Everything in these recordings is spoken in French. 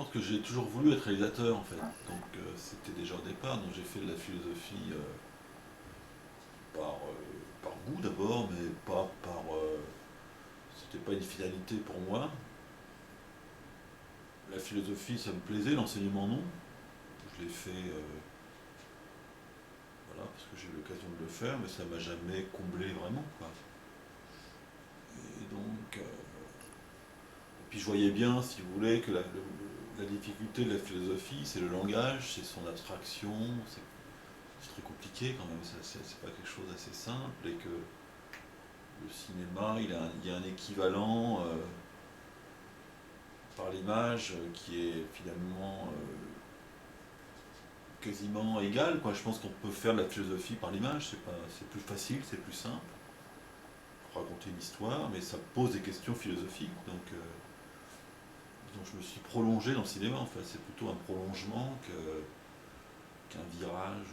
pense que j'ai toujours voulu être réalisateur en fait. Donc c'était déjà au départ. Donc j'ai fait de la philosophie par goût d'abord, mais pas par. C'était pas une finalité pour moi. La philosophie, ça me plaisait, l'enseignement non. Je l'ai fait, voilà, parce que j'ai eu l'occasion de le faire, mais ça m'a jamais comblé vraiment, quoi. Et donc, puis je voyais bien, si vous voulez, que la difficulté de la philosophie, c'est le langage, c'est son abstraction, c'est très compliqué quand même, c'est pas quelque chose d'assez simple, et que le cinéma, il y a un équivalent par l'image qui est finalement quasiment égal, quoi. Je pense qu'on peut faire de la philosophie par l'image, c'est plus facile, c'est plus simple pour raconter une histoire, mais ça pose des questions philosophiques, donc je me suis prolongé dans le cinéma, en fait, c'est plutôt un prolongement qu'un virage.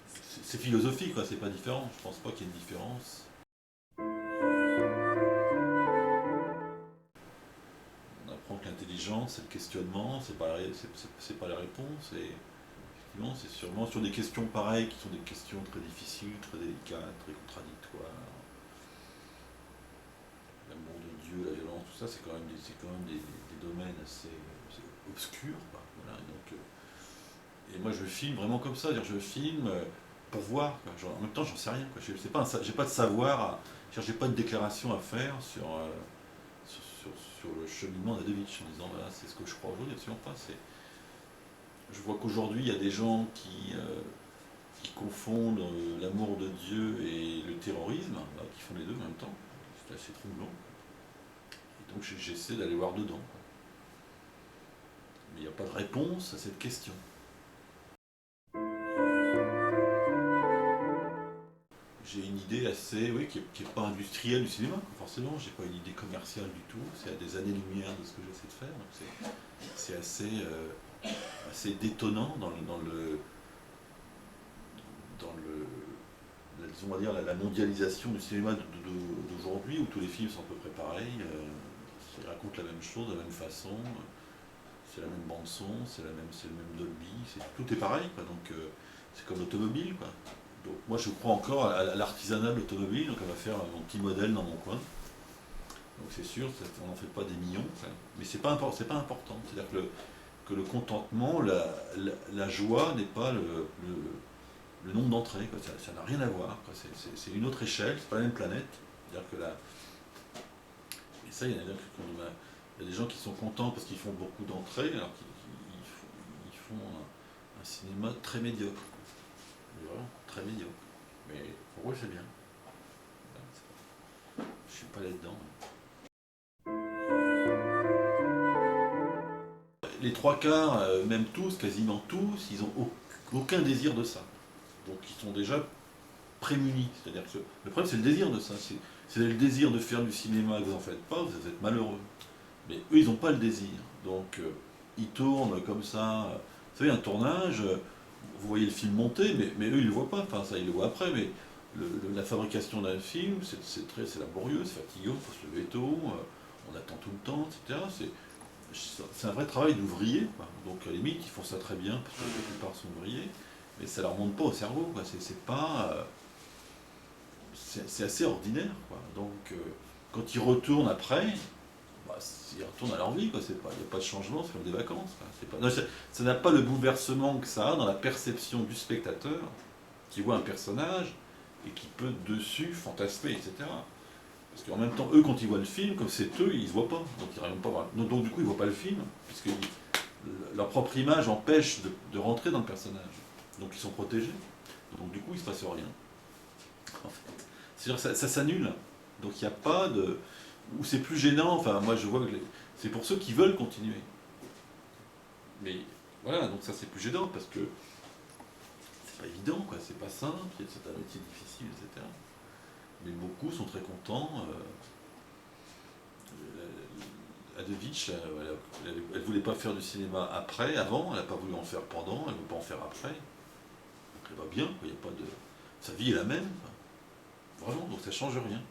C'est philosophique, quoi, c'est pas différent, je pense pas qu'il y ait une différence. On apprend que l'intelligence, c'est le questionnement, c'est pas la réponse, et effectivement, c'est sûrement sur des questions pareilles qui sont des questions très difficiles, très délicates, très contradictoires. L'amour de Dieu, la violence, tout ça, c'est quand même des domaines assez obscurs, quoi. Voilà, et moi, je filme vraiment comme ça, c'est-à-dire je filme pour voir, quoi. Genre, en même temps, j'en sais rien, quoi. J'ai pas de savoir, j'ai pas de déclaration à faire sur le cheminement d'Adovich en disant, voilà, c'est ce que je crois aujourd'hui, absolument pas. Je vois qu'aujourd'hui, il y a des gens qui confondent l'amour de Dieu et le terrorisme, là, qui font les deux en même temps. C'est assez troublant. Et donc j'essaie d'aller voir dedans, quoi. Mais il n'y a pas de réponse à cette question. J'ai une idée assez, oui, qui est pas industrielle du cinéma, forcément. J'ai pas une idée commerciale du tout. C'est à des années-lumière de ce que j'essaie de faire. Donc c'est assez détonnant disons, on va dire, la mondialisation du cinéma d'aujourd'hui, où tous les films sont à peu près pareils. Ils racontent la même chose de la même façon. C'est la même bande son, c'est le même Dolby. Tout est pareil, quoi. Donc c'est comme l'automobile, quoi. Donc moi je crois encore à l'artisanat de l'automobile, donc on va faire mon petit modèle dans mon coin. Donc c'est sûr, on n'en fait pas des millions, ça. Mais c'est pas important. C'est-à-dire que le contentement, la joie n'est pas le nombre d'entrées, quoi. Ça n'a rien à voir, quoi. C'est une autre échelle, c'est pas la même planète. C'est-à-dire que et ça, il y a des gens qui sont contents parce qu'ils font beaucoup d'entrées, alors qu'ils font un cinéma très médiocre. Vraiment, très médiocre. Mais pour eux, c'est bien. Je suis pas là-dedans. Les trois quarts, même tous, quasiment tous, ils n'ont aucun désir de ça. Donc ils sont déjà prémunis. C'est-à-dire que le problème, c'est le désir de ça. C'est le désir de faire du cinéma que vous n'en faites pas, vous êtes malheureux. Mais eux, ils n'ont pas le désir. Donc ils tournent comme ça. Vous savez, un tournage, vous voyez le film monter, mais eux, ils ne le voient pas. Enfin, ça, ils le voient après. Mais la fabrication d'un film, c'est laborieux, c'est fatigant, il faut se lever tôt, on attend tout le temps, etc. C'est un vrai travail d'ouvrier, quoi. Donc à la limite, ils font ça très bien, parce que la plupart sont ouvriers, mais ça leur monte pas au cerveau, quoi. C'est pas. C'est assez ordinaire, quoi. Donc quand ils retournent après, bah, ils retournent à leur vie, quoi. Il n'y a pas de changement, c'est comme des vacances, quoi. Non, ça n'a pas le bouleversement que ça a dans la perception du spectateur qui voit un personnage et qui peut dessus fantasmer, etc. Parce qu'en même temps, eux, quand ils voient le film, comme c'est eux, ils ne se voient pas. Donc, ils n'arrivent pas à voir. Donc, du coup, ils ne voient pas le film, puisque leur propre image empêche de rentrer dans le personnage. Donc, ils sont protégés. Donc, du coup, il ne se passe rien. En fait. C'est-à-dire ça s'annule. Donc, il n'y a pas de. Ou c'est plus gênant. Enfin, moi, je vois que c'est pour ceux qui veulent continuer. Mais voilà, donc ça, c'est plus gênant parce que c'est pas évident, quoi. C'est pas simple, c'est un métier difficile, etc. Mais beaucoup sont très contents. Adovich, elle voulait pas faire du cinéma avant, elle n'a pas voulu en faire pendant, elle ne veut pas en faire après. Donc elle va bien, quoi, y a pas de. Sa vie est la même, quoi. Vraiment, donc ça change rien.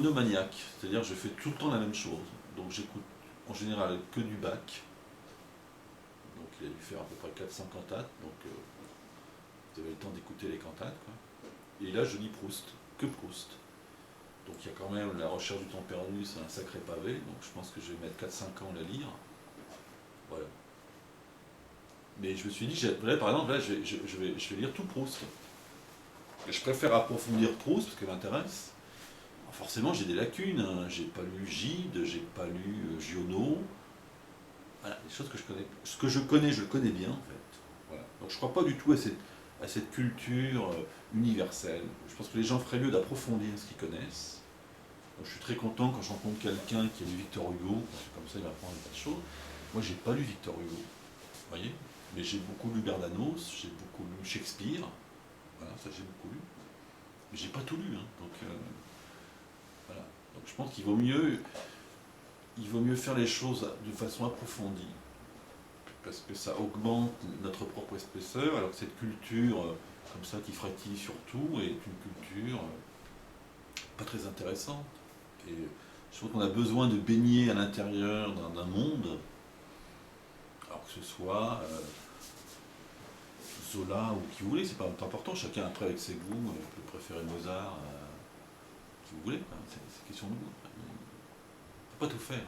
monomaniaque, c'est-à-dire que je fais tout le temps la même chose. Donc j'écoute en général que du Bach. Donc il a dû faire à peu près 400 cantates, donc vous avez le temps d'écouter les cantates, quoi. Et là je lis Proust, que Proust. Donc il y a quand même la recherche du temps perdu, c'est un sacré pavé, donc je pense que je vais mettre 4-5 ans à la lire. Voilà. Mais je me suis dit, là, par exemple, là, je vais lire tout Proust. Je préfère approfondir Proust, parce que ça m'intéresse. Alors forcément, j'ai des lacunes, hein. J'ai pas lu Gide, j'ai pas lu Giono. Voilà, des choses que je connais. Ce que je le connais bien, en fait. Voilà. Donc je crois pas du tout à cette culture universelle. Je pense que les gens feraient mieux d'approfondir ce qu'ils connaissent. Donc, je suis très content quand je rencontre quelqu'un qui a lu Victor Hugo, parce que comme ça il m'apprend des tas de choses. Moi, j'ai pas lu Victor Hugo, vous voyez, mais j'ai beaucoup lu Bernanos, j'ai beaucoup lu Shakespeare, voilà, ça j'ai beaucoup lu. Mais j'ai pas tout lu, hein, donc voilà. Donc je pense il vaut mieux faire les choses de façon approfondie, parce que ça augmente notre propre épaisseur, alors que cette culture comme ça qui frétille sur tout est une culture pas très intéressante. Et je trouve qu'on a besoin de baigner à l'intérieur d'un monde, alors que ce soit Zola ou qui vous voulez, c'est pas important, chacun après avec ses goûts, peut préférer Mozart, qui vous voulez, c'est question de goût. Il ne faut pas tout faire.